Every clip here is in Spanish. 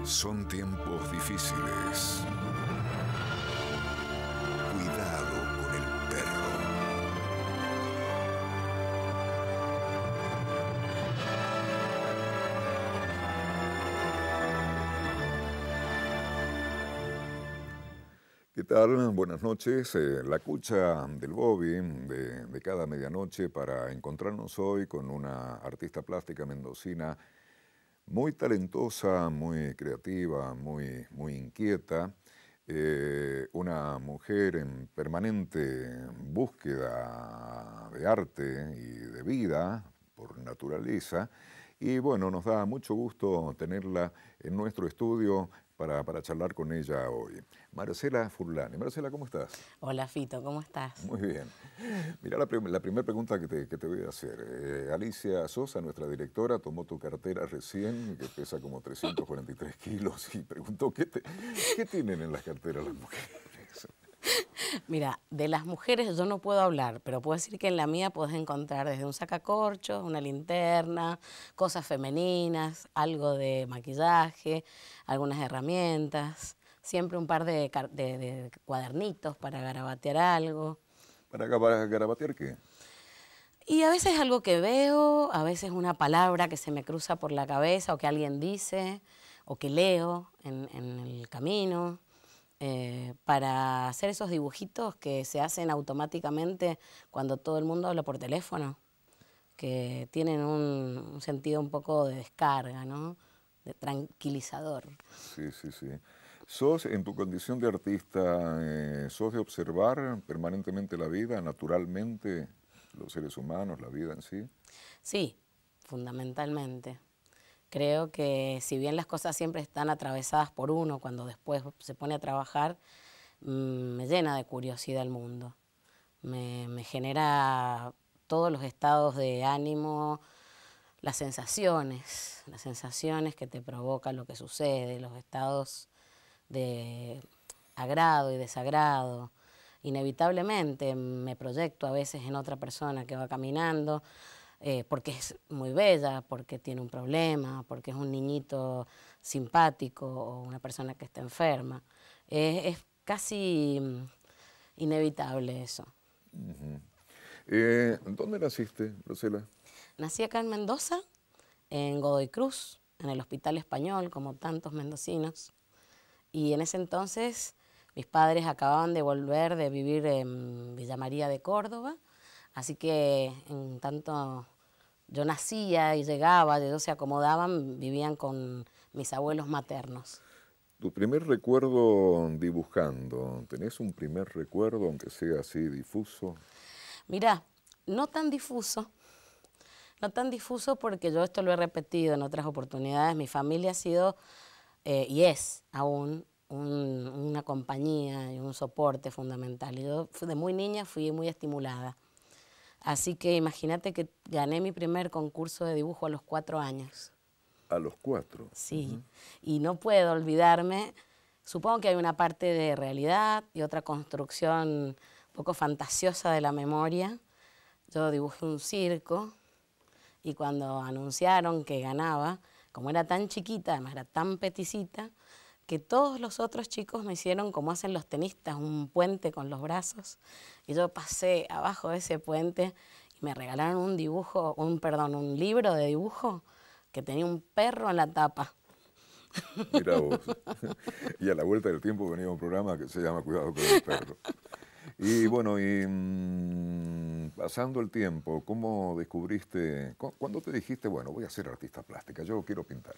Son tiempos difíciles. Cuidado con el perro. ¿Qué tal? Buenas noches. La cucha del Bobby de cada medianoche para encontrarnos hoy con una artista plástica mendocina muy talentosa, muy creativa, muy inquieta, una mujer en permanente búsqueda de arte y de vida por naturaleza. Y bueno, nos da mucho gusto tenerla en nuestro estudio para charlar con ella hoy. Marcela Furlani. Marcela, ¿cómo estás? Hola Fito, ¿cómo estás? Muy bien. Mira, la primera pregunta que te voy a hacer. Alicia Sosa, nuestra directora, tomó tu cartera recién, que pesa como 343 kilos, y preguntó, ¿qué tienen en las carteras las mujeres? Mira, de las mujeres yo no puedo hablar, pero puedo decir que en la mía puedes encontrar desde un sacacorchos, una linterna, cosas femeninas, algo de maquillaje, algunas herramientas, siempre un par de cuadernitos para garabatear algo. ¿Para garabatear qué? Y a veces algo que veo, a veces una palabra que se me cruza por la cabeza o que alguien dice o que leo en el camino. Para hacer esos dibujitos que se hacen automáticamente cuando todo el mundo habla por teléfono, que tienen un sentido un poco de descarga, ¿no? De tranquilizador. Sí, sí, sí. ¿Sos, en tu condición de artista, sos de observar permanentemente la vida, naturalmente, los seres humanos, la vida en sí? Sí, fundamentalmente. Creo que si bien las cosas siempre están atravesadas por uno, cuando después se pone a trabajar, me llena de curiosidad el mundo. Me genera todos los estados de ánimo, las sensaciones que te provoca lo que sucede, los estados de agrado y desagrado. Inevitablemente me proyecto a veces en otra persona que va caminando, porque es muy bella, porque tiene un problema, porque es un niñito simpático o una persona que está enferma. Es casi inevitable eso. ¿Dónde naciste, Marcela? Nací acá en Mendoza, en Godoy Cruz, en el Hospital Español, como tantos mendocinos. Y en ese entonces mis padres acababan de volver de vivir en Villa María de Córdoba, así que en tanto yo nacía y llegaba, ellos se acomodaban, vivían con mis abuelos maternos. Tu primer recuerdo dibujando, ¿tenés un primer recuerdo, aunque sea así difuso? Mirá, no tan difuso porque yo esto lo he repetido en otras oportunidades, mi familia ha sido y es aún una compañía y un soporte fundamental. Y yo de muy niña fui muy estimulada. Así que imagínate que gané mi primer concurso de dibujo a los 4 años. A los 4. Sí, y no puedo olvidarme, supongo que hay una parte de realidad y otra construcción un poco fantasiosa de la memoria. Yo dibujé un circo y cuando anunciaron que ganaba, como era tan chiquita, además era tan peticita, que todos los otros chicos me hicieron como hacen los tenistas, un puente con los brazos. Y yo pasé abajo de ese puente y me regalaron un libro de dibujo que tenía un perro en la tapa. Mira vos. Y a la vuelta del tiempo venía un programa que se llama Cuidado con el perro. Y bueno, pasando el tiempo, ¿cómo descubriste, cuándo te dijiste, bueno, voy a ser artista plástica, yo quiero pintar?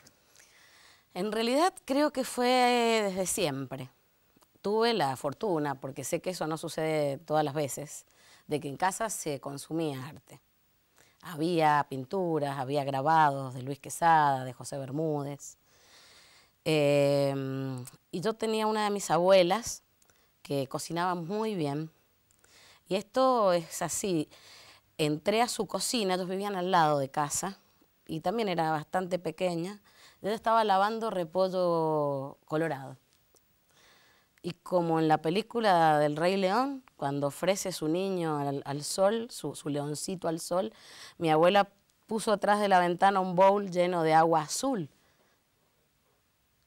En realidad creo que fue desde siempre. Tuve la fortuna, porque sé que eso no sucede todas las veces, de que en casa se consumía arte. Había pinturas, había grabados de Luis Quesada, de José Bermúdez. Y yo tenía una de mis abuelas que cocinaba muy bien. Y esto es así, entré a su cocina, ellos vivían al lado de casa, y también era bastante pequeña. Ella estaba lavando repollo colorado. Y como en la película del Rey León, cuando ofrece su niño al sol, su leoncito al sol, mi abuela puso atrás de la ventana un bowl lleno de agua azul.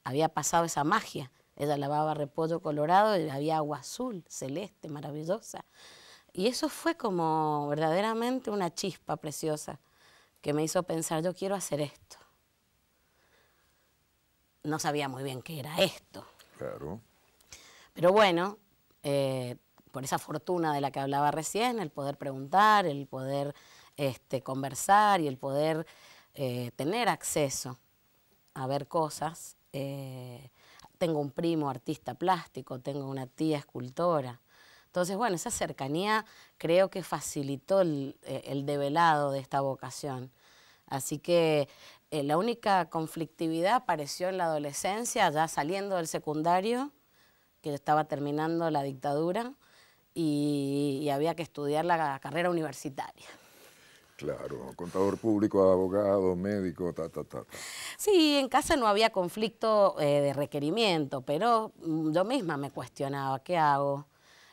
había pasado esa magia. Ella lavaba repollo colorado y había agua azul, celeste, maravillosa. Y eso fue como verdaderamente una chispa preciosa que me hizo pensar, yo quiero hacer esto. No sabía muy bien qué era esto. Claro. Pero bueno, por esa fortuna de la que hablaba recién, el poder preguntar, el poder conversar y el poder tener acceso a ver cosas. Tengo un primo artista plástico, tengo una tía escultora. Entonces, bueno, esa cercanía creo que facilitó el develado de esta vocación. Así que la única conflictividad apareció en la adolescencia, ya saliendo del secundario, que estaba terminando la dictadura, y había que estudiar la carrera universitaria. Claro, contador público, abogado, médico, ta. Sí, en casa no había conflicto de requerimiento, pero yo misma me cuestionaba qué hago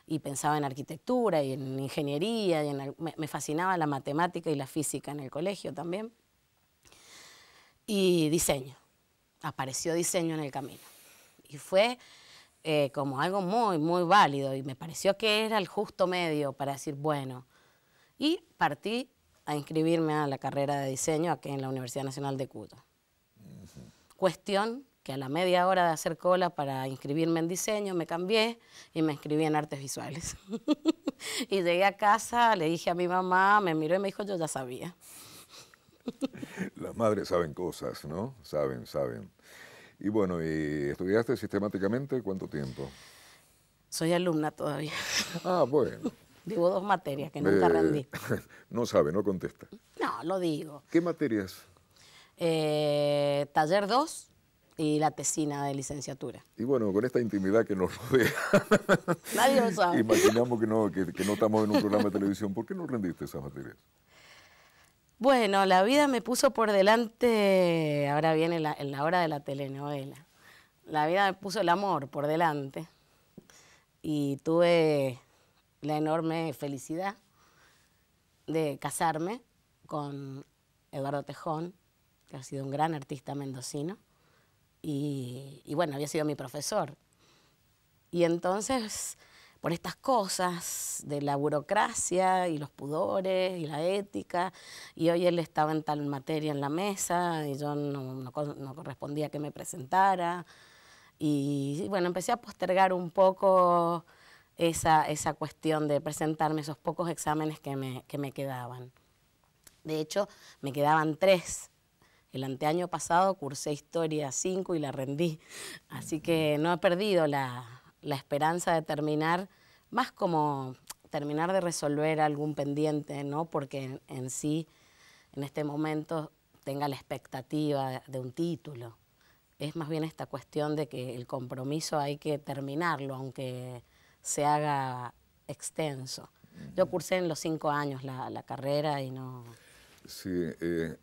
y pensaba en arquitectura y en ingeniería, me fascinaba la matemática y la física en el colegio también. Y diseño, apareció diseño en el camino. Y fue como algo muy, muy válido y me pareció que era el justo medio para decir, bueno, y partí a inscribirme a la carrera de diseño aquí en la Universidad Nacional de Cuyo. Cuestión que a la media hora de hacer cola para inscribirme en diseño me cambié y me inscribí en artes visuales. Y llegué a casa, le dije a mi mamá, me miró y me dijo, yo ya sabía. Las madres saben cosas, ¿no? Saben. Y bueno, ¿y estudiaste sistemáticamente cuánto tiempo? Soy alumna todavía. Ah, bueno. Digo 2 materias que nunca rendí. No sabe, no contesta. No, lo digo. ¿Qué materias? Taller 2 y la tesina de licenciatura. Y bueno, con esta intimidad que nos rodea, Nadie lo sabe. imaginamos que no estamos en un programa de televisión. ¿Por qué no rendiste esas materias? Bueno, la vida me puso por delante, ahora viene en la hora de la telenovela. La vida me puso el amor por delante y tuve la enorme felicidad de casarme con Eduardo Tejón, que ha sido un gran artista mendocino, y bueno, había sido mi profesor. Y entonces, por estas cosas de la burocracia y los pudores y la ética, y hoy él estaba en tal materia en la mesa y yo no correspondía que me presentara, y bueno, empecé a postergar un poco esa cuestión de presentarme esos pocos exámenes que me quedaban. De hecho, me quedaban 3. El anteaño pasado cursé Historia 5 y la rendí. Así que no he perdido la esperanza de terminar, más como terminar de resolver algún pendiente, no porque en sí, en este momento, tenga la expectativa de un título. Es más bien esta cuestión de que el compromiso hay que terminarlo, aunque se haga extenso. Yo cursé en los 5 años la carrera y no... Sí,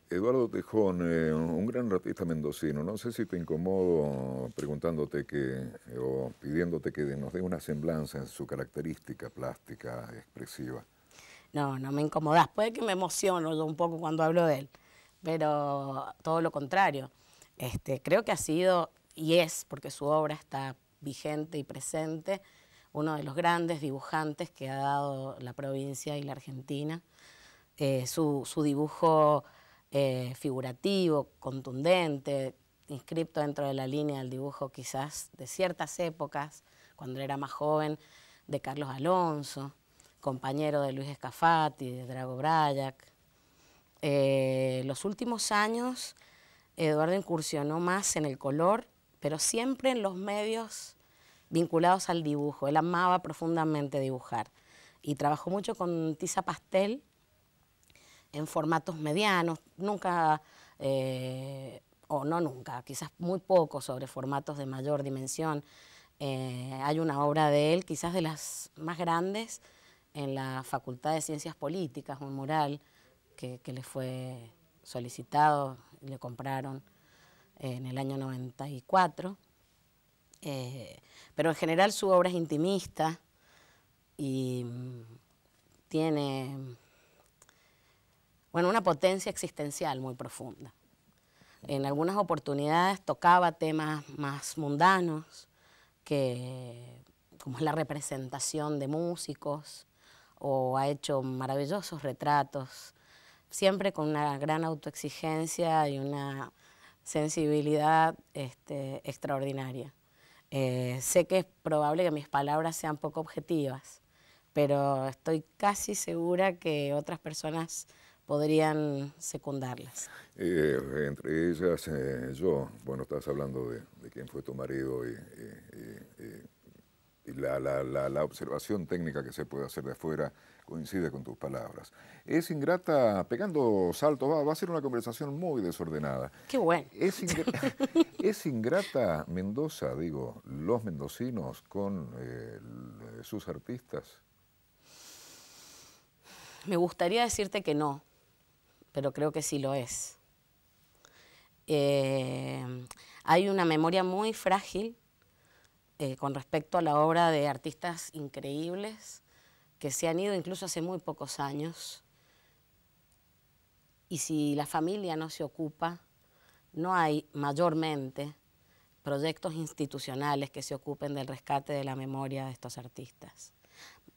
Eduardo Tejón, un gran artista mendocino. No sé si te incomodo preguntándote o pidiéndote que nos dé una semblanza en su característica plástica, expresiva. No me incomodás. Puede que me emociono yo un poco cuando hablo de él, pero todo lo contrario. Creo que ha sido, y es, porque su obra está vigente y presente, uno de los grandes dibujantes que ha dado la provincia y la Argentina. Su dibujo figurativo, contundente, inscripto dentro de la línea del dibujo quizás de ciertas épocas, cuando era más joven, de Carlos Alonso, compañero de Luis Escafati, de Drago Brayac. Los últimos años, Eduardo incursionó más en el color, pero siempre en los medios vinculados al dibujo. Él amaba profundamente dibujar y trabajó mucho con tiza pastel en formatos medianos, nunca, o no nunca, quizás muy poco sobre formatos de mayor dimensión. Hay una obra de él, quizás de las más grandes, en la Facultad de Ciencias Políticas, un mural que le fue solicitado y le compraron en el año 94. Pero en general su obra es intimista y tiene, bueno, una potencia existencial muy profunda. En algunas oportunidades tocaba temas más mundanos, como es la representación de músicos, o ha hecho maravillosos retratos, siempre con una gran autoexigencia y una sensibilidad extraordinaria. Sé que es probable que mis palabras sean poco objetivas, pero estoy casi segura que otras personas podrían secundarlas. Entre ellas, yo, bueno, estás hablando de quién fue tu marido y la observación técnica que se puede hacer de afuera coincide con tus palabras. Es ingrata, pegando saltos, va a ser una conversación muy desordenada. ¡Qué bueno! Es ingrata Mendoza, digo, los mendocinos con sus artistas. Me gustaría decirte que no, pero creo que sí lo es. Hay una memoria muy frágil con respecto a la obra de artistas increíbles que se han ido incluso hace muy pocos años. Y si la familia no se ocupa, no hay mayormente proyectos institucionales que se ocupen del rescate de la memoria de estos artistas.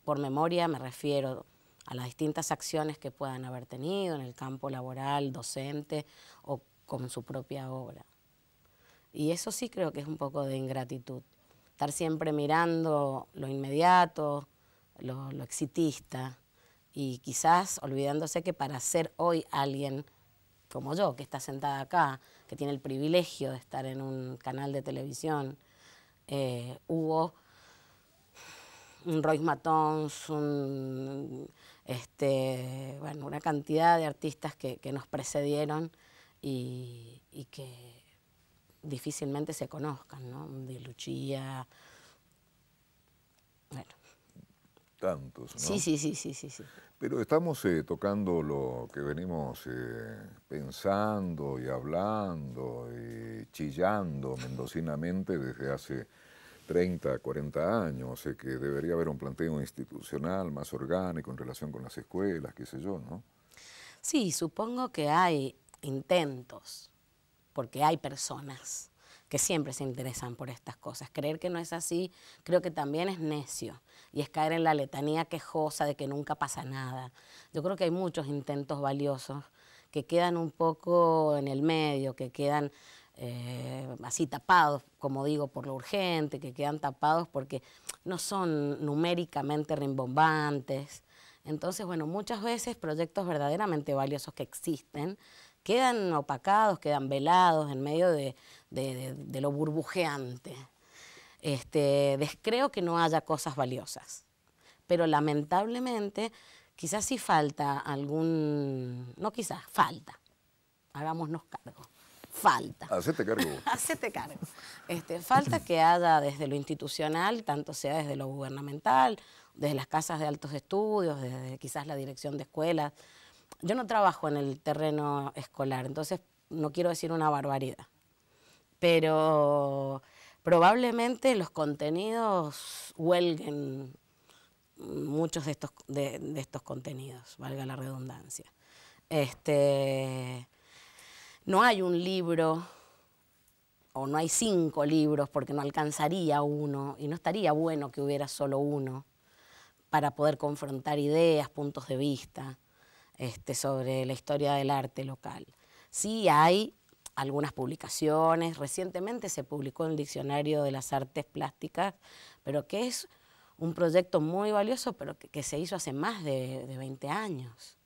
Por memoria me refiero a las distintas acciones que puedan haber tenido en el campo laboral, docente o con su propia obra. Y eso sí creo que es un poco de ingratitud. Estar siempre mirando lo inmediato, lo exitista, y quizás olvidándose que para ser hoy alguien como yo, que está sentada acá, que tiene el privilegio de estar en un canal de televisión, hubo un Roy Matons, bueno, una cantidad de artistas que nos precedieron y que difícilmente se conozcan, ¿no? De Lucia, bueno. Tantos, ¿no? Sí. Pero estamos tocando lo que venimos pensando y hablando y chillando mendocinamente desde hace 30, 40 años, que debería haber un planteo institucional más orgánico en relación con las escuelas, qué sé yo, ¿no? Sí, supongo que hay intentos, porque hay personas que siempre se interesan por estas cosas. Creer que no es así, creo que también es necio, y es caer en la letanía quejosa de que nunca pasa nada. Yo creo que hay muchos intentos valiosos que quedan un poco en el medio, que quedan así tapados, como digo, por lo urgente, que quedan tapados porque no son numéricamente rimbombantes. Entonces, bueno, muchas veces proyectos verdaderamente valiosos que existen quedan opacados, quedan velados en medio de lo burbujeante. Descreo que no haya cosas valiosas, pero lamentablemente quizás sí falta hagámonos cargo, falta. Hacete cargo. Hacete cargo. Falta que haya desde lo institucional, tanto sea desde lo gubernamental, desde las casas de altos estudios, desde quizás la dirección de escuelas. Yo no trabajo en el terreno escolar, entonces no quiero decir una barbaridad, pero probablemente los contenidos huelguen muchos de estos contenidos, valga la redundancia. No hay un libro, o no hay 5 libros, porque no alcanzaría uno, y no estaría bueno que hubiera solo uno, para poder confrontar ideas, puntos de vista sobre la historia del arte local. Sí hay algunas publicaciones, recientemente se publicó el Diccionario de las Artes Plásticas, pero que es un proyecto muy valioso, pero que se hizo hace más de 20 años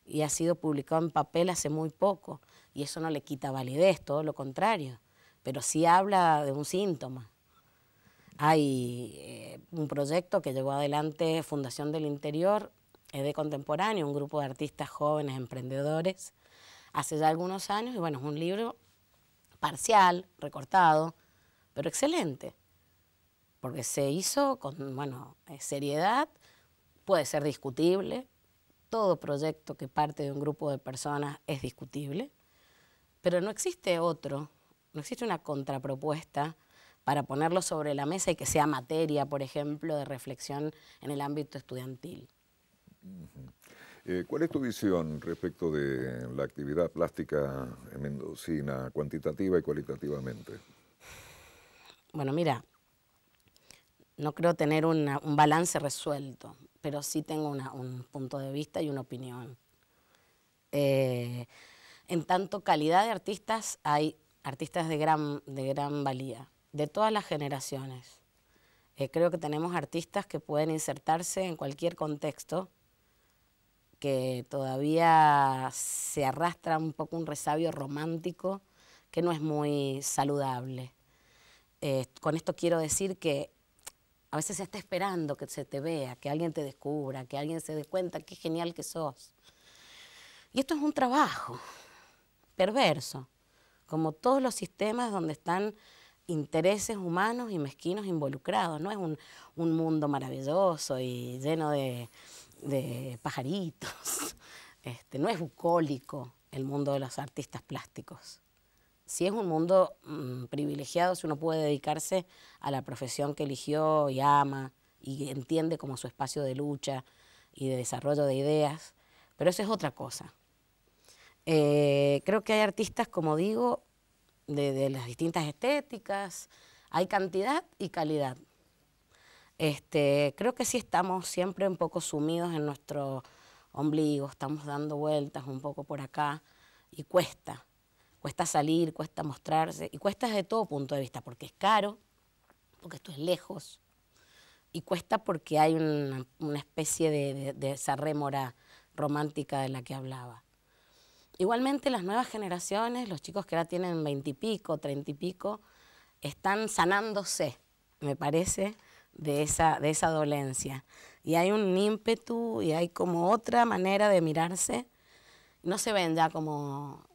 y ha sido publicado en papel hace muy poco, y eso no le quita validez, todo lo contrario, pero sí habla de un síntoma. Hay un proyecto que llevó adelante Fundación del Interior, de Contemporáneo, un grupo de artistas jóvenes, emprendedores, hace ya algunos años, y bueno, es un libro parcial, recortado, pero excelente, porque se hizo con, seriedad, puede ser discutible, todo proyecto que parte de un grupo de personas es discutible, pero no existe no existe una contrapropuesta para ponerlo sobre la mesa y que sea materia, por ejemplo, de reflexión en el ámbito estudiantil. ¿Cuál es tu visión respecto de la actividad plástica mendocina, cuantitativa y cualitativamente? Bueno, mira, no creo tener un balance resuelto, pero sí tengo un punto de vista y una opinión. Eh, en tanto calidad de artistas, hay artistas de gran valía, de todas las generaciones. Creo que tenemos artistas que pueden insertarse en cualquier contexto, que todavía se arrastra un poco un resabio romántico que no es muy saludable. Con esto quiero decir que a veces se está esperando que se te vea, que alguien te descubra, que alguien se dé cuenta qué genial que sos. Y esto es un trabajo perverso, como todos los sistemas donde están intereses humanos y mezquinos involucrados. No es un mundo maravilloso y lleno de pajaritos. No es bucólico el mundo de los artistas plásticos. Sí es un mundo privilegiado si uno puede dedicarse a la profesión que eligió y ama y entiende como su espacio de lucha y de desarrollo de ideas, pero eso es otra cosa. Creo que hay artistas, como digo, de las distintas estéticas, hay cantidad y calidad. Creo que sí estamos siempre un poco sumidos en nuestro ombligo, estamos dando vueltas un poco por acá y cuesta salir, cuesta mostrarse y cuesta desde todo punto de vista, porque es caro, porque esto es lejos y cuesta porque hay una especie de esa rémora romántica de la que hablaba. Igualmente las nuevas generaciones, los chicos que ahora tienen 20 y pico, 30 y pico, están sanándose, me parece, de esa dolencia. Y hay un ímpetu y hay como otra manera de mirarse. No se ven ya como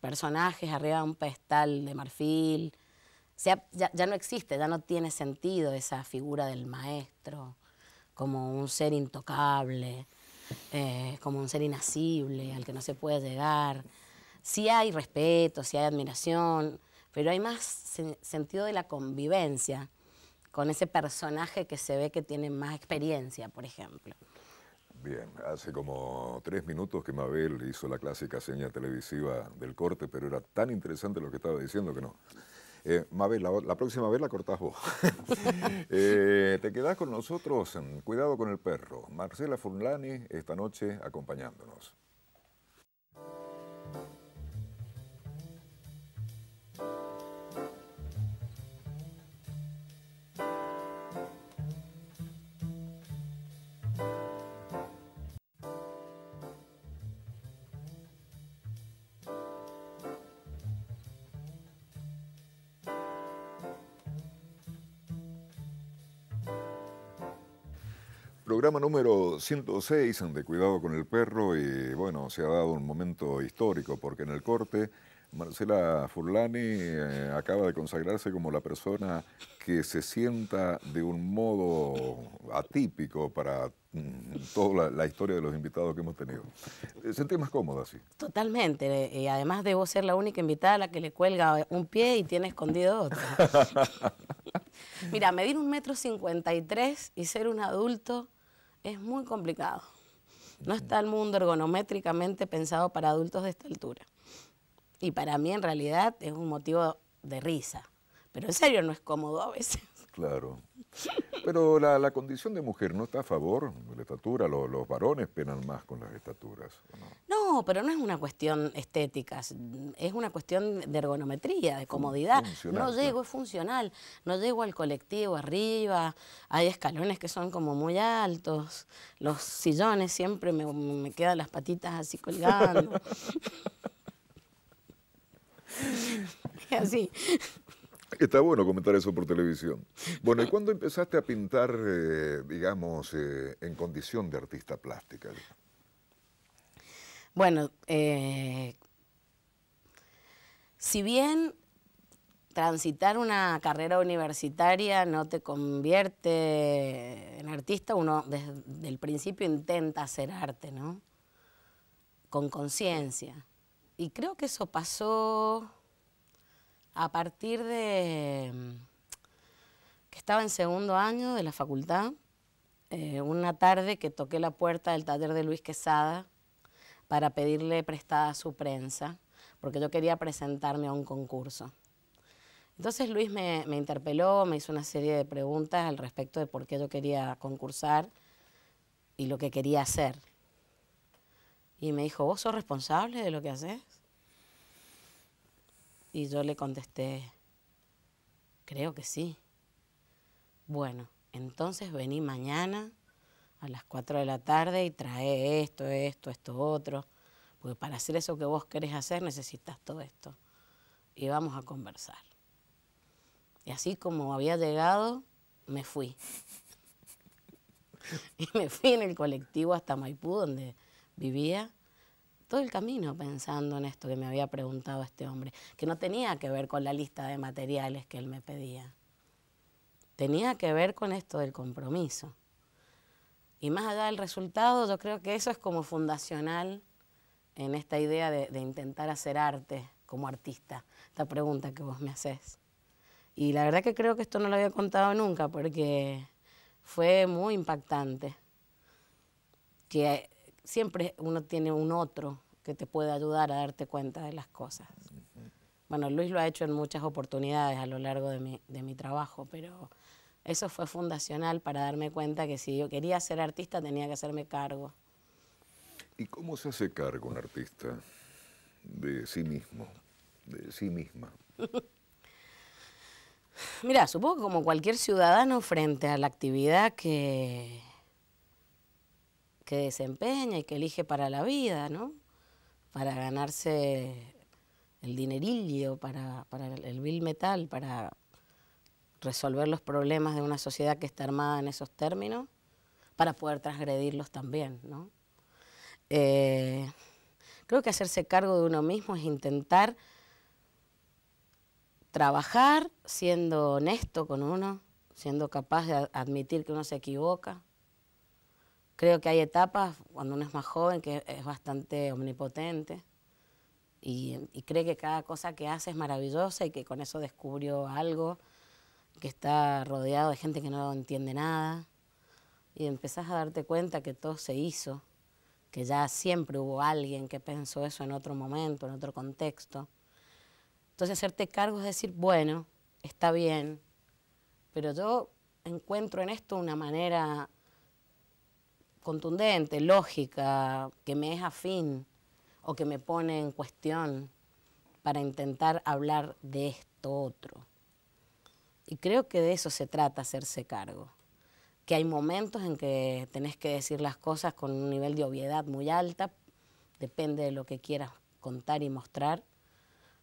personajes arriba de un pedestal de marfil. Ya no existe, ya no tiene sentido esa figura del maestro como un ser intocable, como un ser inasible, al que no se puede llegar. Sí hay respeto, sí hay admiración, pero hay más sentido de la convivencia con ese personaje que se ve que tiene más experiencia, por ejemplo. Bien, hace como 3 minutos que Mabel hizo la clásica seña televisiva del corte, pero era tan interesante lo que estaba diciendo que no. Mabel, la próxima vez la cortás vos. Te quedás con nosotros, cuidado con el perro. Marcela Furlani esta noche acompañándonos. Programa número 106 de Cuidado con el Perro y bueno, se ha dado un momento histórico porque en el corte Marcela Furlani acaba de consagrarse como la persona que se sienta de un modo atípico para toda la historia de los invitados que hemos tenido. ¿Sentís más cómoda así? Totalmente, y además debo ser la única invitada a la que le cuelga un pie y tiene escondido otro. Mira, medir 1,53 m y ser un adulto es muy complicado. No está el mundo ergonométricamente pensado para adultos de esta altura. Y para mí, en realidad, es un motivo de risa. Pero en serio, no es cómodo a veces. Claro. Pero la condición de mujer no está a favor de la estatura. Los varones penan más con las estaturas, ¿o no? No, pero no es una cuestión estética, es una cuestión de ergonometría, de comodidad. No llego, es funcional. No llego al colectivo arriba, hay escalones que son como muy altos, los sillones siempre me quedan las patitas así colgando. Y así. Está bueno comentar eso por televisión. Bueno, ¿y cuándo empezaste a pintar, digamos, en condición de artista plástica? Bueno, si bien transitar una carrera universitaria no te convierte en artista, uno desde el principio intenta hacer arte, ¿no? Con conciencia. Y creo que eso pasó a partir de que estaba en segundo año de la facultad una tarde que toqué la puerta del taller de Luis Quesada para pedirle prestada su prensa, porque yo quería presentarme a un concurso. Entonces Luis me interpeló, me hizo una serie de preguntas al respecto de por qué yo quería concursar y lo que quería hacer. Y me dijo, ¿vos sos responsable de lo que haces? Y yo le contesté, creo que sí. Bueno, entonces vení mañana a las 4 de la tarde y trae esto, otro, porque para hacer eso que vos querés hacer necesitas todo esto. Y vamos a conversar. Y así como había llegado, me fui. Y me fui en el colectivo hasta Maipú, donde vivía, todo el camino pensando en esto que me había preguntado este hombre, que no tenía que ver con la lista de materiales que él me pedía. Tenía que ver con esto del compromiso. Y más allá del resultado, yo creo que eso es como fundacional en esta idea de intentar hacer arte como artista, esta pregunta que vos me haces. Y la verdad que creo que esto no lo había contado nunca porque fue muy impactante. Que siempre uno tiene un otro que te puede ayudar a darte cuenta de las cosas. Bueno, Luis lo ha hecho en muchas oportunidades a lo largo de mi trabajo, pero eso fue fundacional para darme cuenta que si yo quería ser artista tenía que hacerme cargo. ¿Y cómo se hace cargo un artista de sí mismo, de sí misma? Mira, supongo que como cualquier ciudadano frente a la actividad que desempeña y que elige para la vida, ¿no? Para ganarse el dinerillo, para el vil metal, para resolver los problemas de una sociedad que está armada en esos términos, para poder transgredirlos también, ¿no? Creo que hacerse cargo de uno mismo es intentar trabajar siendo honesto con uno, siendo capaz de admitir que uno se equivoca. Creo que hay etapas cuando uno es más joven que es bastante omnipotente y cree que cada cosa que hace es maravillosa y que con eso descubrió algo, que está rodeado de gente que no entiende nada. Y empezás a darte cuenta que todo se hizo, que ya siempre hubo alguien que pensó eso en otro momento, en otro contexto. Entonces hacerte cargo es decir, bueno, está bien, pero yo encuentro en esto una manera contundente, lógica, que me es afín o que me pone en cuestión para intentar hablar de esto otro. Y creo que de eso se trata, hacerse cargo. Que hay momentos en que tenés que decir las cosas con un nivel de obviedad muy alta, depende de lo que quieras contar y mostrar.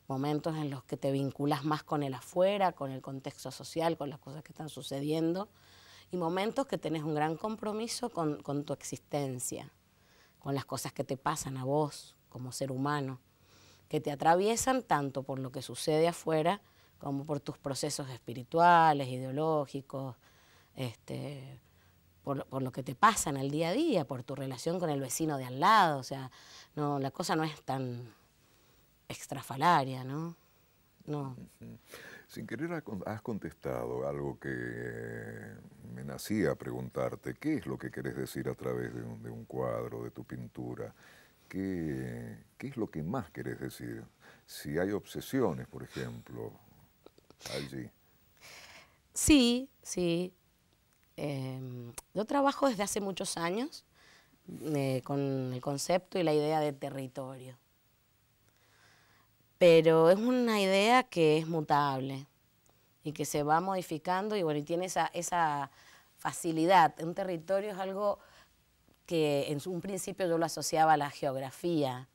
Momentos en los que te vinculas más con el afuera, con el contexto social, con las cosas que están sucediendo. Y momentos que tenés un gran compromiso con tu existencia, con las cosas que te pasan a vos como ser humano, que te atraviesan tanto por lo que sucede afuera como por tus procesos espirituales, ideológicos, por lo que te pasa en el día a día, por tu relación con el vecino de al lado. O sea, no, la cosa no es tan extrafalaria, ¿no? No. Sin querer has contestado algo que me nacía a preguntarte. ¿Qué es lo que querés decir a través de un cuadro, de tu pintura? ¿Qué es lo que más querés decir? Si hay obsesiones, por ejemplo, allí. Sí, sí. Yo trabajo desde hace muchos años con el concepto y la idea de territorio. Pero es una idea que es mutable y que se va modificando y bueno, y tiene esa facilidad. Un territorio es algo que en un principio yo lo asociaba a la geografía,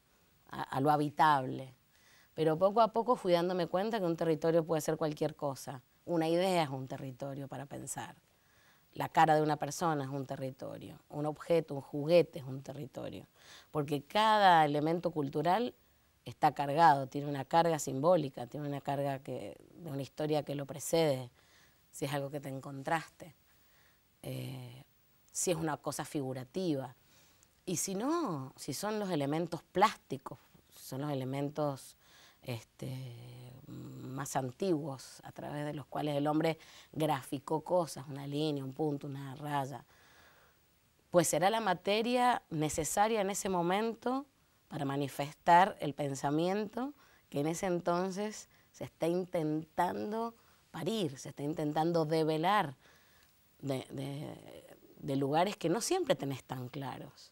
a lo habitable. Pero poco a poco fui dándome cuenta que un territorio puede ser cualquier cosa. Una idea es un territorio para pensar. La cara de una persona es un territorio. Un objeto, un juguete es un territorio. Porque cada elemento cultural está cargado, tiene una carga simbólica, tiene una carga de una historia que lo precede, si es algo que te encontraste, si es una cosa figurativa. Y si no, si son los elementos plásticos, si son los elementos más antiguos a través de los cuales el hombre graficó cosas, una línea, un punto, una raya, pues será la materia necesaria en ese momento para manifestar el pensamiento que en ese entonces se está intentando parir, se está intentando develar de lugares que no siempre tenés tan claros.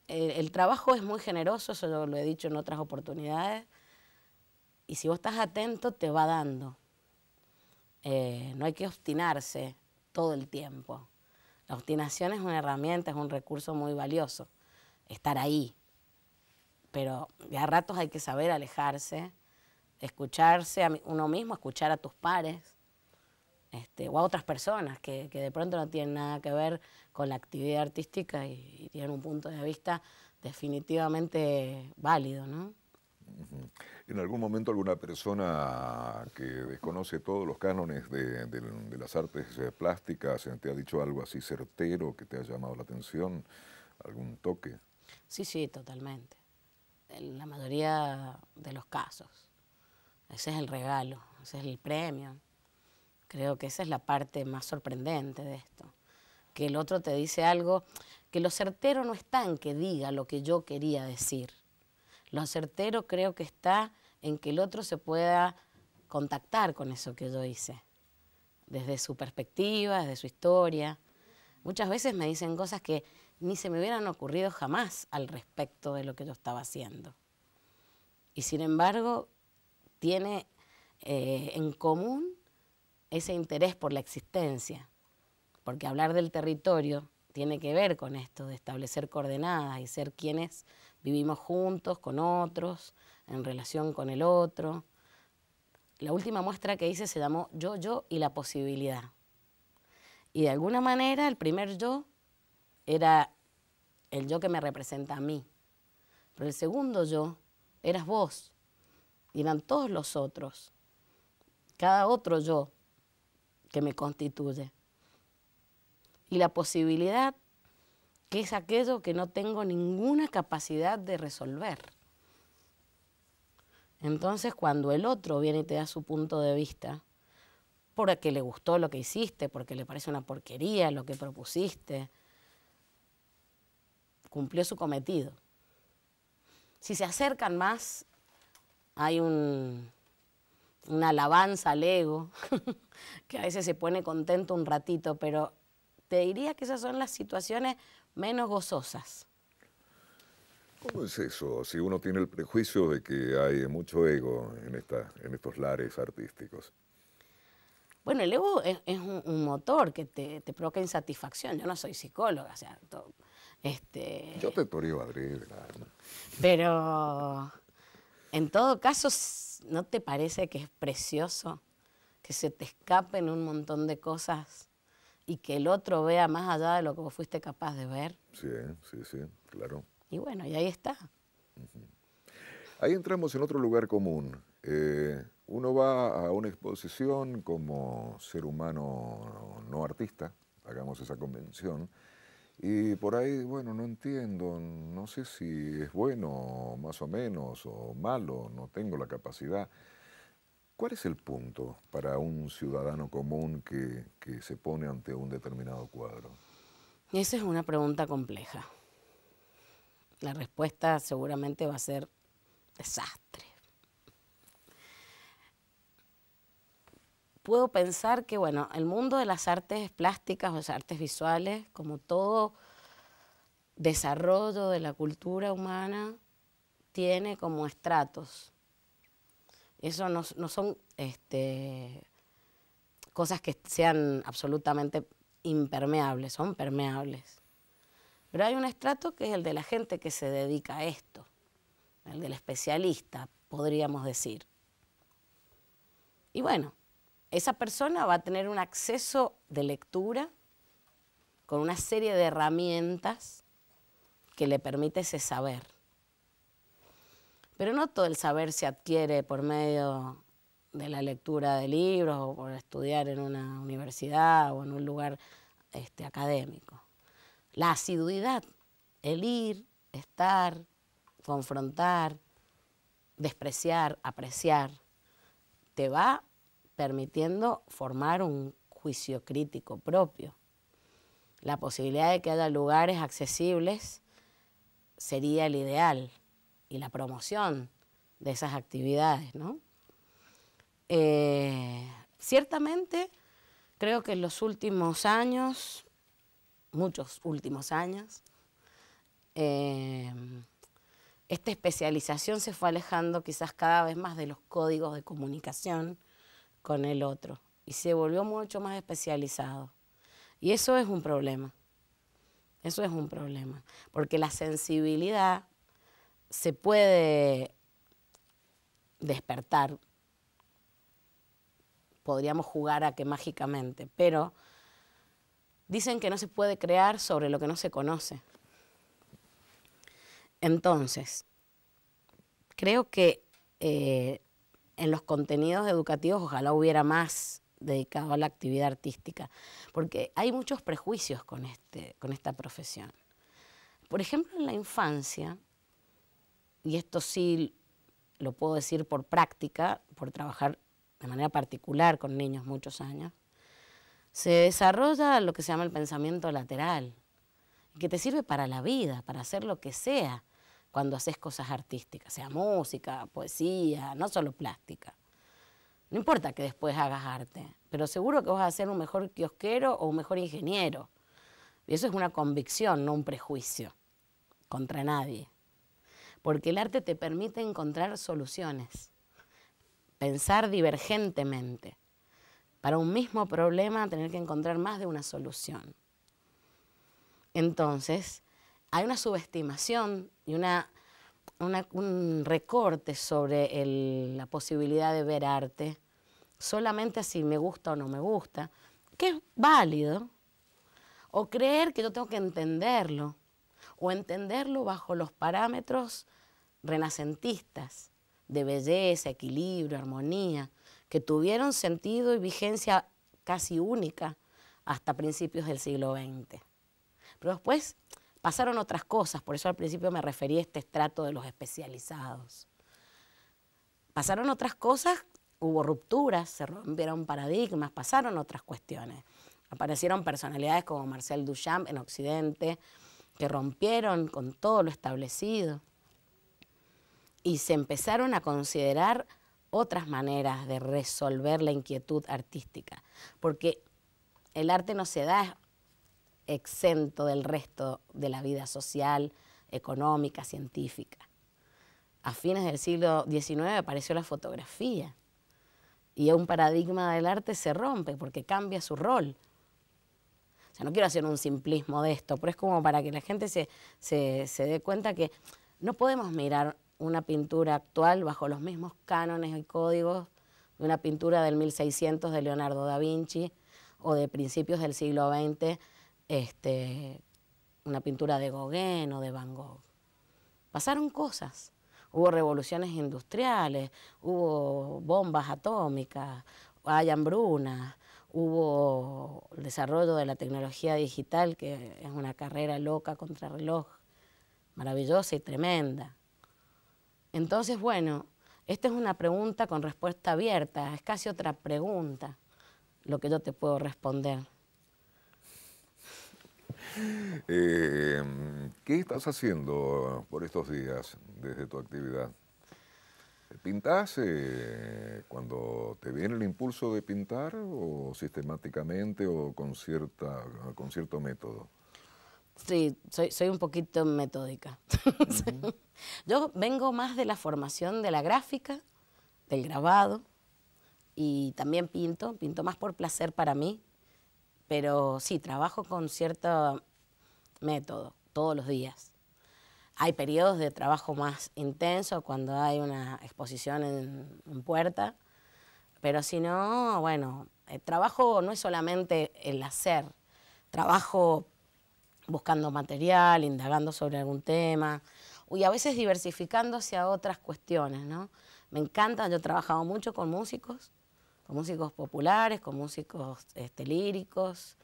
El trabajo es muy generoso, eso yo lo he dicho en otras oportunidades, y si vos estás atento te va dando. No hay que obstinarse todo el tiempo. La obstinación es una herramienta, es un recurso muy valioso, estar ahí. Pero a ratos hay que saber alejarse, escucharse a uno mismo, escuchar a tus pares, o a otras personas que de pronto no tienen nada que ver con la actividad artística y tienen un punto de vista definitivamente válido, ¿no? ¿En algún momento alguna persona que desconoce todos los cánones de las artes plásticas te ha dicho algo así certero que te ha llamado la atención? ¿Algún toque? Sí, sí, totalmente. En la mayoría de los casos. Ese es el regalo, ese es el premio. Creo que esa es la parte más sorprendente de esto. Que el otro te dice algo, que lo certero no está en que diga lo que yo quería decir. Lo certero creo que está en que el otro se pueda contactar con eso que yo hice, desde su perspectiva, desde su historia. Muchas veces me dicen cosas que ni se me hubieran ocurrido jamás al respecto de lo que yo estaba haciendo. Y sin embargo, tiene en común ese interés por la existencia, porque hablar del territorio tiene que ver con esto de establecer coordenadas y ser quienes vivimos juntos, con otros, en relación con el otro. La última muestra que hice se llamó Yo y la posibilidad. Y de alguna manera el primer yo era el yo que me representa a mí. Pero el segundo yo eras vos y eran todos los otros. Cada otro yo que me constituye. Y la posibilidad, que es aquello que no tengo ninguna capacidad de resolver. Entonces, cuando el otro viene y te da su punto de vista, porque le gustó lo que hiciste, porque le parece una porquería lo que propusiste, cumplió su cometido. Si se acercan más, hay una alabanza al ego, que a veces se pone contento un ratito, pero te diría que esas son las situaciones menos gozosas. ¿Cómo es eso? Si uno tiene el prejuicio de que hay mucho ego en estos lares artísticos. Bueno, el ego es un motor que te provoca insatisfacción. Yo no soy psicóloga, o sea, Yo te toreo adrede, ¿no? Pero en todo caso, ¿no te parece que es precioso que se te escapen un montón de cosas y que el otro vea más allá de lo que vos fuiste capaz de ver? Sí, sí, sí, claro. Y bueno, y ahí está. Ahí entramos en otro lugar común. Uno va a una exposición como ser humano no artista, hagamos esa convención, y por ahí, bueno, no entiendo, no sé si es bueno más o menos o malo, no tengo la capacidad. ¿Cuál es el punto para un ciudadano común que se pone ante un determinado cuadro? Y esa es una pregunta compleja. La respuesta seguramente va a ser desastre. Puedo pensar que, bueno, el mundo de las artes plásticas o las artes visuales, como todo desarrollo de la cultura humana, tiene como estratos. Eso no son cosas que sean absolutamente impermeables, son permeables. Pero hay un estrato que es el de la gente que se dedica a esto, el del especialista, podríamos decir. Y bueno, esa persona va a tener un acceso de lectura con una serie de herramientas que le permite ese saber. Pero no todo el saber se adquiere por medio de la lectura de libros o por estudiar en una universidad o en un lugar académico. La asiduidad, el ir, estar, confrontar, despreciar, apreciar, te va permitiendo formar un juicio crítico propio. la posibilidad de que haya lugares accesibles sería el ideal, y la promoción de esas actividades, ¿no? Ciertamente, creo que en los últimos años, muchos últimos años, esta especialización se fue alejando quizás cada vez más de los códigos de comunicación con el otro y se volvió mucho más especializado. Y eso es un problema, eso es un problema, porque la sensibilidad se puede despertar, podríamos jugar a que mágicamente, pero dicen que no se puede crear sobre lo que no se conoce. Entonces, creo que en los contenidos educativos ojalá hubiera más dedicado a la actividad artística, porque hay muchos prejuicios con esta profesión. Por ejemplo, en la infancia, y esto sí lo puedo decir por práctica, por trabajar de manera particular con niños muchos años, se desarrolla lo que se llama el pensamiento lateral, que te sirve para la vida, para hacer lo que sea cuando haces cosas artísticas, sea música, poesía, no solo plástica. No importa que después hagas arte, pero seguro que vas a ser un mejor kiosquero o un mejor ingeniero. Y eso es una convicción, no un prejuicio contra nadie. Porque el arte te permite encontrar soluciones, pensar divergentemente. Para un mismo problema tener que encontrar más de una solución. Entonces, hay una subestimación y un recorte sobre la posibilidad de ver arte solamente si me gusta o no me gusta, que es válido, o creer que yo tengo que entenderlo, o entenderlo bajo los parámetros renacentistas de belleza, equilibrio, armonía, que tuvieron sentido y vigencia casi única hasta principios del siglo XX. Pero después pasaron otras cosas, por eso al principio me referí a este estrato de los especializados. Pasaron otras cosas, hubo rupturas, se rompieron paradigmas, pasaron otras cuestiones. Aparecieron personalidades como Marcel Duchamp en Occidente, que rompieron con todo lo establecido. Y se empezaron a considerar otras maneras de resolver la inquietud artística, porque el arte no se da exento del resto de la vida social, económica, científica. A fines del siglo XIX apareció la fotografía y un paradigma del arte se rompe porque cambia su rol. O sea, no quiero hacer un simplismo de esto, pero es como para que la gente se dé cuenta que no podemos mirar una pintura actual bajo los mismos cánones y códigos de una pintura del 1600 de Leonardo da Vinci o de principios del siglo XX, una pintura de Gauguin o de Van Gogh. Pasaron cosas, hubo revoluciones industriales, hubo bombas atómicas, hay hambrunas, hubo el desarrollo de la tecnología digital, que es una carrera loca contra reloj, maravillosa y tremenda. Entonces, bueno, esta es una pregunta con respuesta abierta, es casi otra pregunta lo que yo te puedo responder. ¿Qué estás haciendo por estos días desde tu actividad? ¿Pintás cuando te viene el impulso de pintar o sistemáticamente o con cierto método? Sí, soy un poquito metódica. Uh-huh. Yo vengo más de la formación de la gráfica, del grabado, y también pinto más por placer para mí, pero sí, trabajo con cierto método todos los días. Hay periodos de trabajo más intenso cuando hay una exposición en puerta, pero si no, bueno, el trabajo no es solamente el hacer, trabajo buscando material, indagando sobre algún tema, y a veces diversificando hacia otras cuestiones, ¿no? Me encanta, yo he trabajado mucho con músicos populares, con músicos líricos,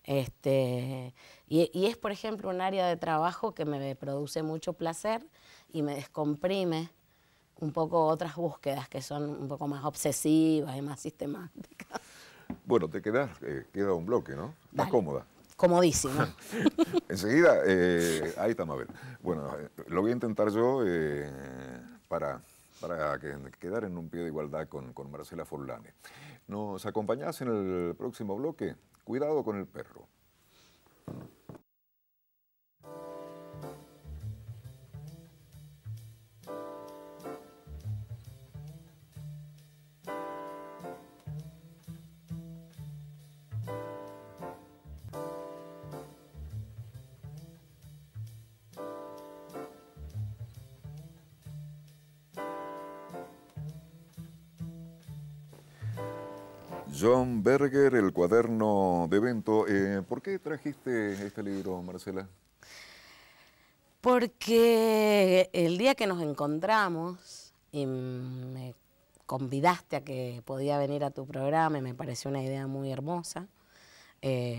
y es, por ejemplo, un área de trabajo que me produce mucho placer y me descomprime un poco otras búsquedas que son un poco más obsesivas y más sistemáticas. Bueno, queda un bloque, ¿no? ¿Estás Dale. cómoda? Comodísimo. Enseguida, ahí está Mabel. Bueno, lo voy a intentar yo para quedar en un pie de igualdad con Marcela Forlani. ¿Nos acompañás en el próximo bloque? Cuidado con el perro. John Berger, el cuaderno de evento. ¿Por qué trajiste este libro, Marcela? Porque el día que nos encontramos y me convidaste a que podía venir a tu programa y me pareció una idea muy hermosa,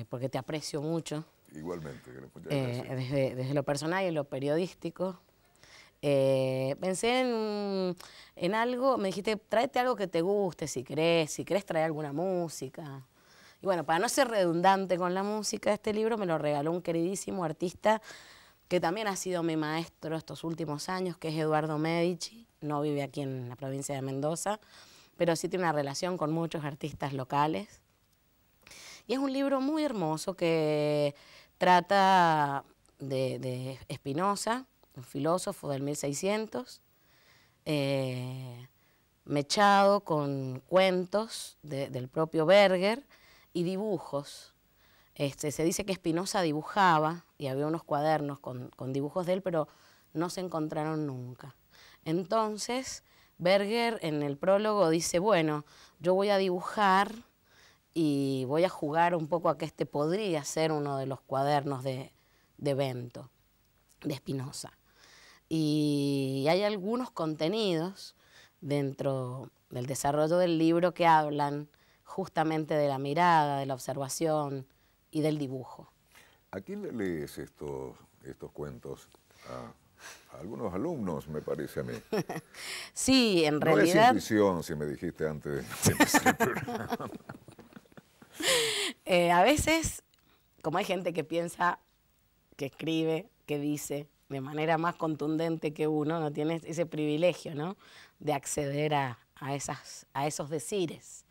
porque te aprecio mucho. Igualmente, muchas gracias. Desde lo personal y lo periodístico. Pensé en algo, me dijiste, tráete algo que te guste, si querés traer alguna música. Y bueno, para no ser redundante con la música, este libro me lo regaló un queridísimo artista que también ha sido mi maestro estos últimos años, que es Eduardo Medici. No vive aquí en la provincia de Mendoza, pero sí tiene una relación con muchos artistas locales. Y es un libro muy hermoso que trata de Spinoza, un filósofo del 1600, mechado con cuentos del propio Berger y dibujos. Se dice que Spinoza dibujaba y había unos cuadernos con dibujos de él, pero no se encontraron nunca. Entonces, Berger en el prólogo dice, bueno, yo voy a dibujar y voy a jugar un poco a que este podría ser uno de los cuadernos de Bento, de Spinoza. Y hay algunos contenidos dentro del desarrollo del libro que hablan justamente de la mirada, de la observación y del dibujo. ¿A quién le lees estos cuentos? A algunos alumnos, me parece a mí. Sí, en realidad... No es intuición, si me dijiste antes de empezar el programa. A veces, como hay gente que piensa, que escribe, que dice de manera más contundente que uno, no tiene ese privilegio, ¿no?, de acceder a esos decires.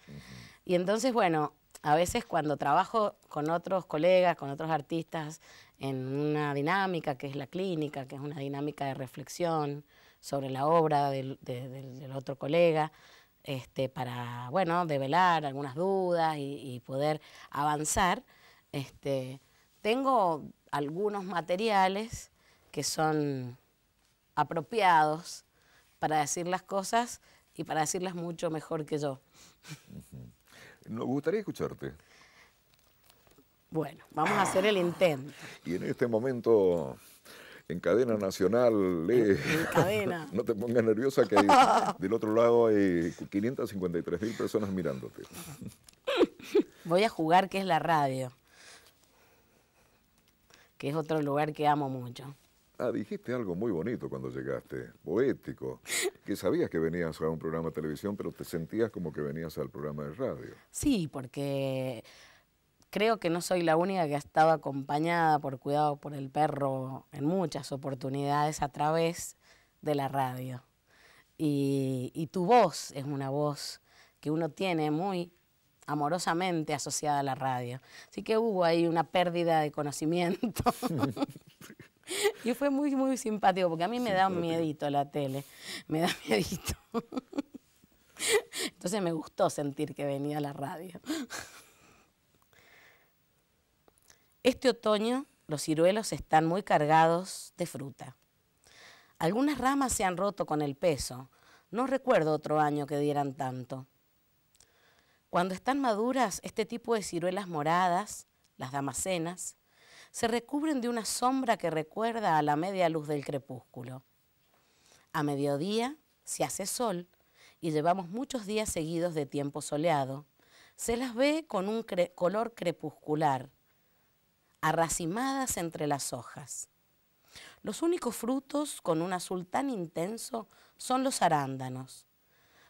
Y entonces, bueno, a veces cuando trabajo con otros colegas, con otros artistas, en una dinámica que es la clínica, que es una dinámica de reflexión sobre la obra del otro colega, para, bueno, develar algunas dudas y poder avanzar, tengo algunos materiales que son apropiados para decir las cosas y para decirlas mucho mejor que yo. Nos gustaría escucharte. Bueno, vamos a hacer el intento. Y en este momento, en cadena nacional, lee. En cadena. No te pongas nerviosa, que del otro lado hay 553.000 personas mirándote. Voy a jugar, que es la radio, que es otro lugar que amo mucho. Dijiste algo muy bonito cuando llegaste, poético, que sabías que venías a un programa de televisión, pero te sentías como que venías al programa de radio. Sí, porque creo que no soy la única que ha estado acompañada por Cuidado por el Perro en muchas oportunidades a través de la radio. Y tu voz es una voz que uno tiene muy amorosamente asociada a la radio. Así que hubo ahí una pérdida de conocimiento. Y fue muy, muy simpático, porque a mí me da un miedito la tele, me da miedito. Entonces me gustó sentir que venía a la radio. Este otoño los ciruelos están muy cargados de fruta. Algunas ramas se han roto con el peso. No recuerdo otro año que dieran tanto. Cuando están maduras, este tipo de ciruelas moradas, las damasenas, se recubren de una sombra que recuerda a la media luz del crepúsculo. A mediodía se hace sol y llevamos muchos días seguidos de tiempo soleado. Se las ve con un color crepuscular, arracimadas entre las hojas. Los únicos frutos con un azul tan intenso son los arándanos,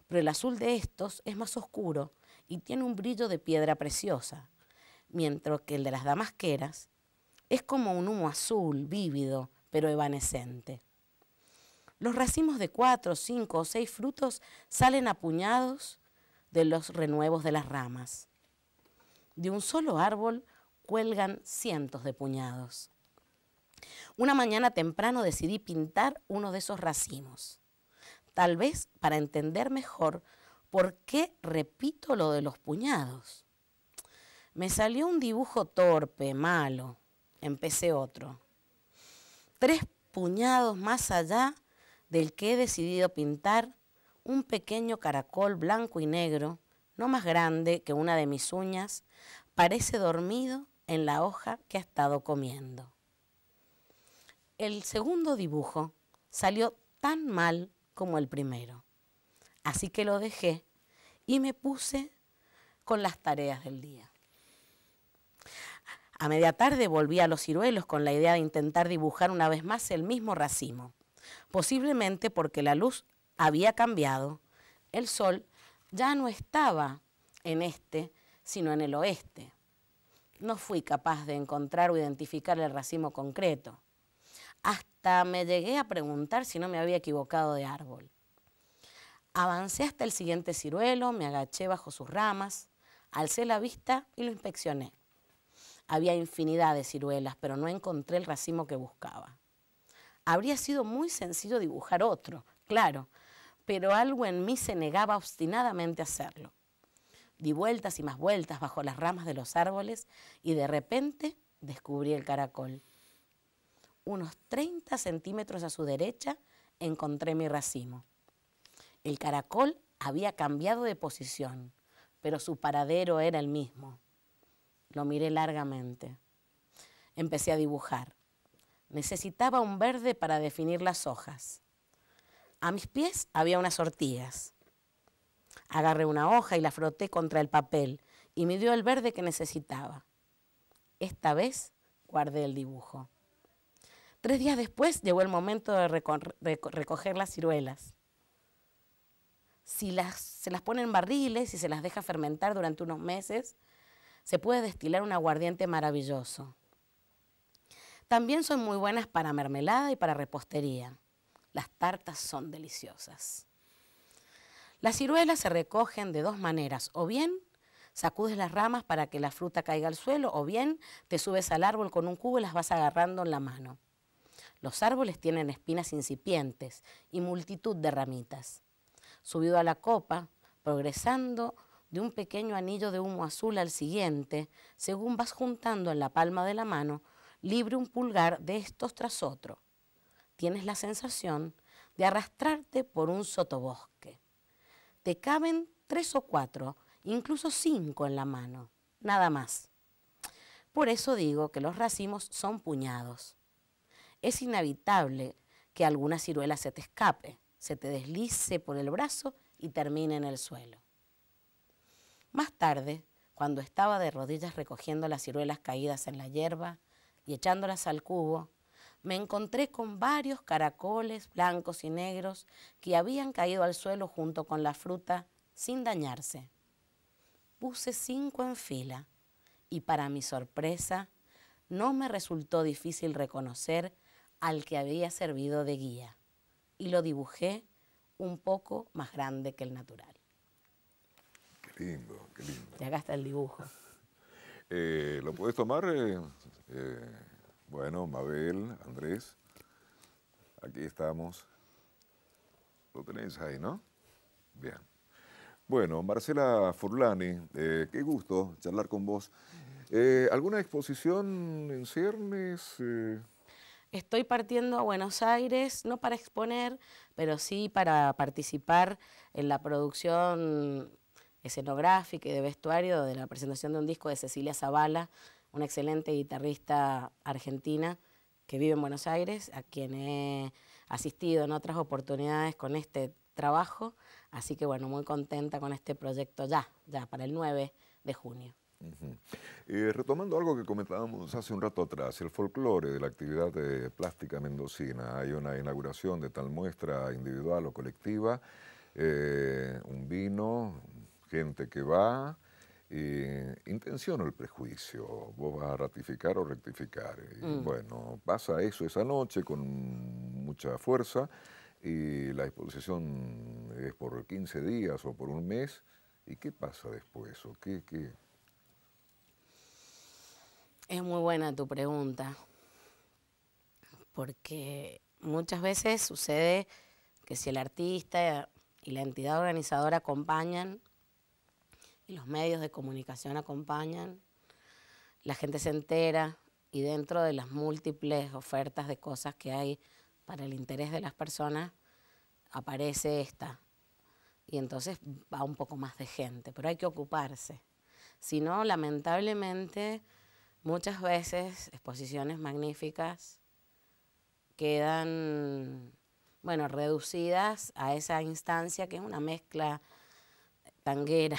pero el azul de estos es más oscuro y tiene un brillo de piedra preciosa, mientras que el de las damasqueras Es como un humo azul, vívido, pero evanescente. Los racimos de 4, 5 o 6 frutos salen a puñados de los renuevos de las ramas. De un solo árbol cuelgan cientos de puñados. Una mañana temprano decidí pintar uno de esos racimos, tal vez para entender mejor por qué repito lo de los puñados. Me salió un dibujo torpe, malo. Empecé otro. 3 puñados más allá del que he decidido pintar, un pequeño caracol blanco y negro, no más grande que una de mis uñas, parece dormido en la hoja que ha estado comiendo. El segundo dibujo salió tan mal como el primero, así que lo dejé y me puse con las tareas del día. A media tarde volví a los ciruelos con la idea de intentar dibujar una vez más el mismo racimo. Posiblemente porque la luz había cambiado, el sol ya no estaba en este, sino en el oeste. No fui capaz de encontrar o identificar el racimo concreto. Hasta me llegué a preguntar si no me había equivocado de árbol. Avancé hasta el siguiente ciruelo, me agaché bajo sus ramas, alcé la vista y lo inspeccioné. Había infinidad de ciruelas, pero no encontré el racimo que buscaba. Habría sido muy sencillo dibujar otro, claro, pero algo en mí se negaba obstinadamente a hacerlo. Di vueltas y más vueltas bajo las ramas de los árboles y de repente descubrí el caracol. Unos 30 centímetros a su derecha encontré mi racimo. El caracol había cambiado de posición, pero su paradero era el mismo. Lo miré largamente. Empecé a dibujar. Necesitaba un verde para definir las hojas. A mis pies había unas ortigas. Agarré una hoja y la froté contra el papel y me dio el verde que necesitaba. Esta vez guardé el dibujo. 3 días después llegó el momento de recoger las ciruelas. Se las pone en barriles y se las deja fermentar durante unos meses, se puede destilar un aguardiente maravilloso. También son muy buenas para mermelada y para repostería. Las tartas son deliciosas. Las ciruelas se recogen de 2 maneras, o bien sacudes las ramas para que la fruta caiga al suelo, o bien te subes al árbol con un cubo y las vas agarrando en la mano. Los árboles tienen espinas incipientes y multitud de ramitas. Subido a la copa, progresando de un pequeño anillo de humo azul al siguiente, según vas juntando en la palma de la mano, libre un pulgar de estos tras otro. Tienes la sensación de arrastrarte por un sotobosque. Te caben 3 o 4, incluso 5 en la mano, nada más. Por eso digo que los racimos son puñados. Es inevitable que alguna ciruela se te escape, se te deslice por el brazo y termine en el suelo. Más tarde, cuando estaba de rodillas recogiendo las ciruelas caídas en la hierba y echándolas al cubo, me encontré con varios caracoles blancos y negros que habían caído al suelo junto con la fruta sin dañarse. Puse 5 en fila y para mi sorpresa no me resultó difícil reconocer al que había servido de guía y lo dibujé un poco más grande que el natural. Qué lindo, qué lindo. Y acá está el dibujo. ¿Lo puedes tomar? Bueno, Mabel, Andrés, aquí estamos. Lo tenéis ahí, ¿no? Bien. Bueno, Marcela Furlani, qué gusto charlar con vos. ¿Alguna exposición en ciernes? Estoy partiendo a Buenos Aires, no para exponer, pero sí para participar en la producción escenográfica y de vestuario de la presentación de un disco de Cecilia Zavala, una excelente guitarrista argentina que vive en Buenos Aires, a quien he asistido en otras oportunidades con este trabajo. Así que bueno, muy contenta con este proyecto ya para el 9 de junio. Retomando algo que comentábamos hace un rato atrás, el folclore de la actividad plástica mendocina. Hay una inauguración de tal muestra individual o colectiva, un vino, gente que va intenciono el prejuicio, vos vas a ratificar o rectificar. Y bueno, pasa eso esa noche con mucha fuerza y la exposición es por 15 días o por un mes. ¿Y qué pasa después? ¿O qué? Es muy buena tu pregunta, porque muchas veces sucede que si el artista y la entidad organizadora acompañan, y los medios de comunicación acompañan, la gente se entera y dentro de las múltiples ofertas de cosas que hay para el interés de las personas, aparece esta. Y entonces va un poco más de gente, pero hay que ocuparse. Si no, lamentablemente, muchas veces exposiciones magníficas quedan, bueno, reducidas a esa instancia que es una mezcla tanguera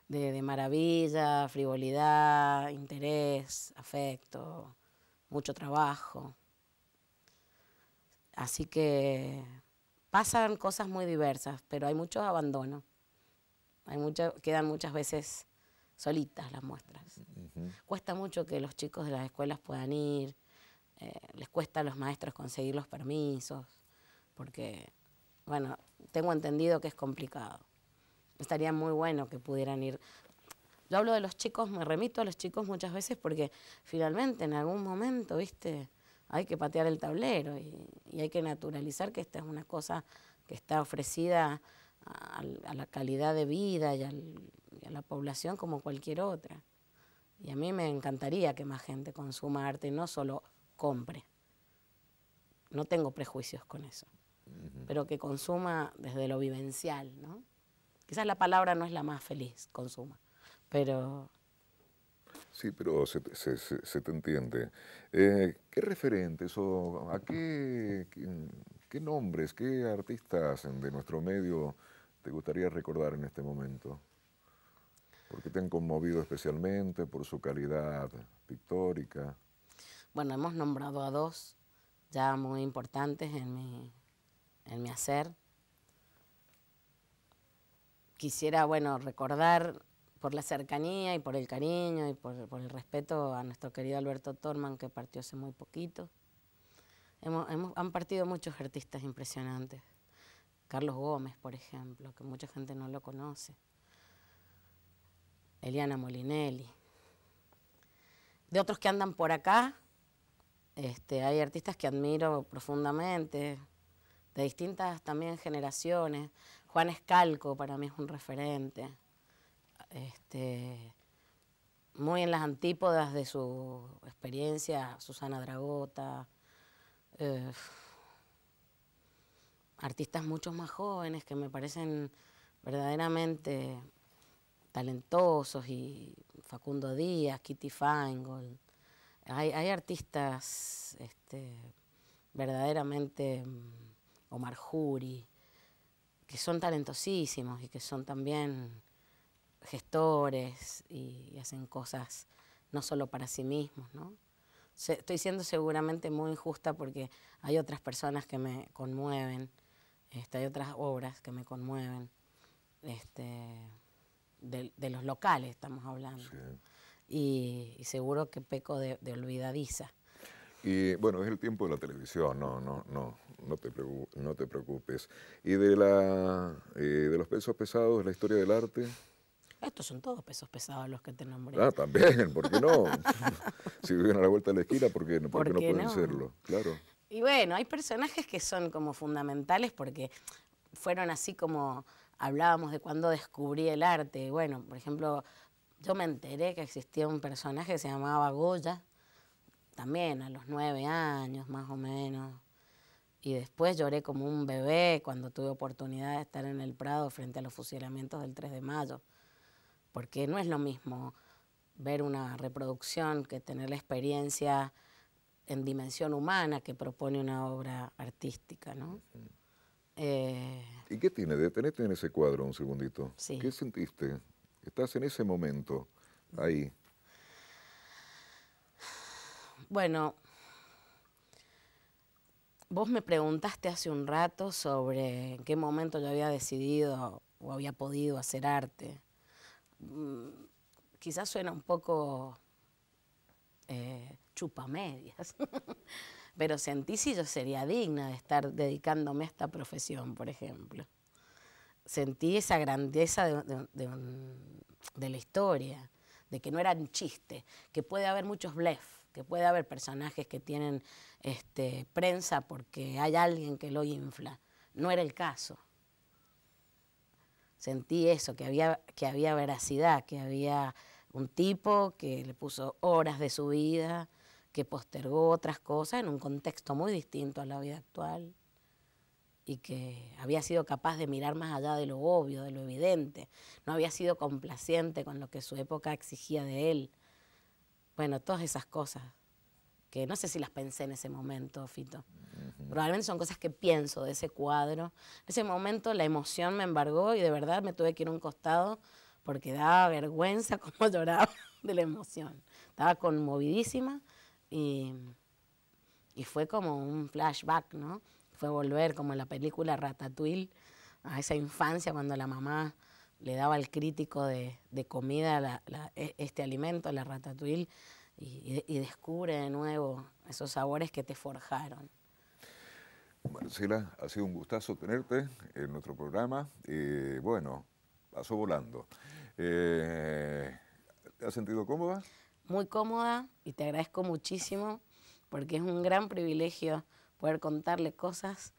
de maravilla, frivolidad, interés, afecto, mucho trabajo. Así que pasan cosas muy diversas, pero hay mucho abandono. Quedan muchas veces solitas las muestras. Cuesta mucho que los chicos de las escuelas puedan ir, les cuesta a los maestros conseguir los permisos, porque, bueno, tengo entendido que es complicado. Estaría muy bueno que pudieran ir. Yo hablo de los chicos, me remito a los chicos muchas veces porque finalmente en algún momento, ¿viste? Hay que patear el tablero y hay que naturalizar que esta es una cosa que está ofrecida a la calidad de vida y a la población como cualquier otra. Y a mí me encantaría que más gente consuma arte y no solo compre. No tengo prejuicios con eso, pero que consuma desde lo vivencial, ¿no? Quizás la palabra no es la más feliz, consuma, pero... Sí, pero se te entiende. ¿Qué referentes o a qué nombres, qué artistas de nuestro medio te gustaría recordar en este momento? ¿Por qué te han conmovido especialmente? ¿Por su calidad pictórica? Bueno, hemos nombrado a dos ya muy importantes en mi hacer. Quisiera, bueno, recordar por la cercanía y por el cariño y por el respeto a nuestro querido Alberto Torman, que partió hace muy poquito. Han partido muchos artistas impresionantes. Carlos Gómez, por ejemplo, que mucha gente no lo conoce. Eliana Molinelli. De otros que andan por acá, hay artistas que admiro profundamente, de distintas también generaciones. Juan Escalco para mí es un referente. Muy en las antípodas de su experiencia, Susana Dragota, artistas mucho más jóvenes que me parecen verdaderamente talentosos, y Facundo Díaz, Kitty Feingold. Hay artistas verdaderamente, Omar Jury, que son talentosísimos y que son también gestores y hacen cosas no solo para sí mismos, ¿no? Estoy siendo seguramente muy injusta porque hay otras personas que me conmueven, hay otras obras que me conmueven, de los locales estamos hablando. Sí. Y seguro que peco de olvidadiza. Y bueno, es el tiempo de la televisión, no te preocupes. ¿Y de los pesos pesados de la historia del arte? Estos son todos pesos pesados los que te nombré. Ah, también, ¿por qué no? Si viven a la vuelta de la esquina, ¿por qué no pueden no? serlo? Claro. Y bueno, hay personajes que son como fundamentales porque fueron así como hablábamos de cuando descubrí el arte. Bueno, por ejemplo, yo me enteré que existía un personaje que se llamaba Goya, también a los 9 años más o menos. Y después lloré como un bebé cuando tuve oportunidad de estar en el Prado frente a los fusilamientos del 3 de mayo. Porque no es lo mismo ver una reproducción que tener la experiencia en dimensión humana que propone una obra artística, ¿no? ¿Y qué tiene? Detenete en ese cuadro un segundito. Sí. ¿Qué sentiste? Estás en ese momento, ahí. Bueno, vos me preguntaste hace un rato sobre en qué momento yo había decidido o había podido hacer arte. quizás suena un poco chupamedias, pero sentí si yo sería digna de estar dedicándome a esta profesión, por ejemplo. Sentí esa grandeza de la historia, de que no era un chiste, que puede haber muchos blef, que puede haber personajes que tienen prensa porque hay alguien que lo infla. No era el caso. Sentí eso, que había veracidad, que había un tipo que le puso horas de su vida, que postergó otras cosas en un contexto muy distinto a la vida actual y que había sido capaz de mirar más allá de lo obvio, de lo evidente. No había sido complaciente con lo que su época exigía de él. Bueno, todas esas cosas, que no sé si las pensé en ese momento, Fito. Probablemente son cosas que pienso de ese cuadro. En ese momento la emoción me embargó y de verdad me tuve que ir a un costado porque daba vergüenza cómo lloraba de la emoción. Estaba conmovidísima y fue como un flashback, ¿no? Fue volver como en la película Ratatouille a esa infancia cuando la mamá le daba al crítico de comida este alimento, la ratatouille, y descubre de nuevo esos sabores que te forjaron. Marcela, ha sido un gustazo tenerte en nuestro programa. Bueno, pasó volando. ¿Te has sentido cómoda? Muy cómoda y te agradezco muchísimo porque es un gran privilegio poder contarle cosas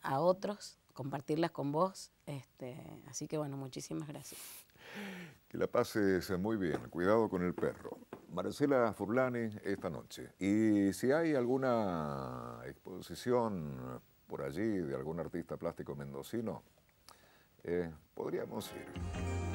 a otros, compartirlas con vos. Así que bueno, muchísimas gracias. Que la pases muy bien. Cuidado con el perro. Marcela Furlani esta noche. Y si hay alguna exposición por allí de algún artista plástico mendocino, podríamos ir.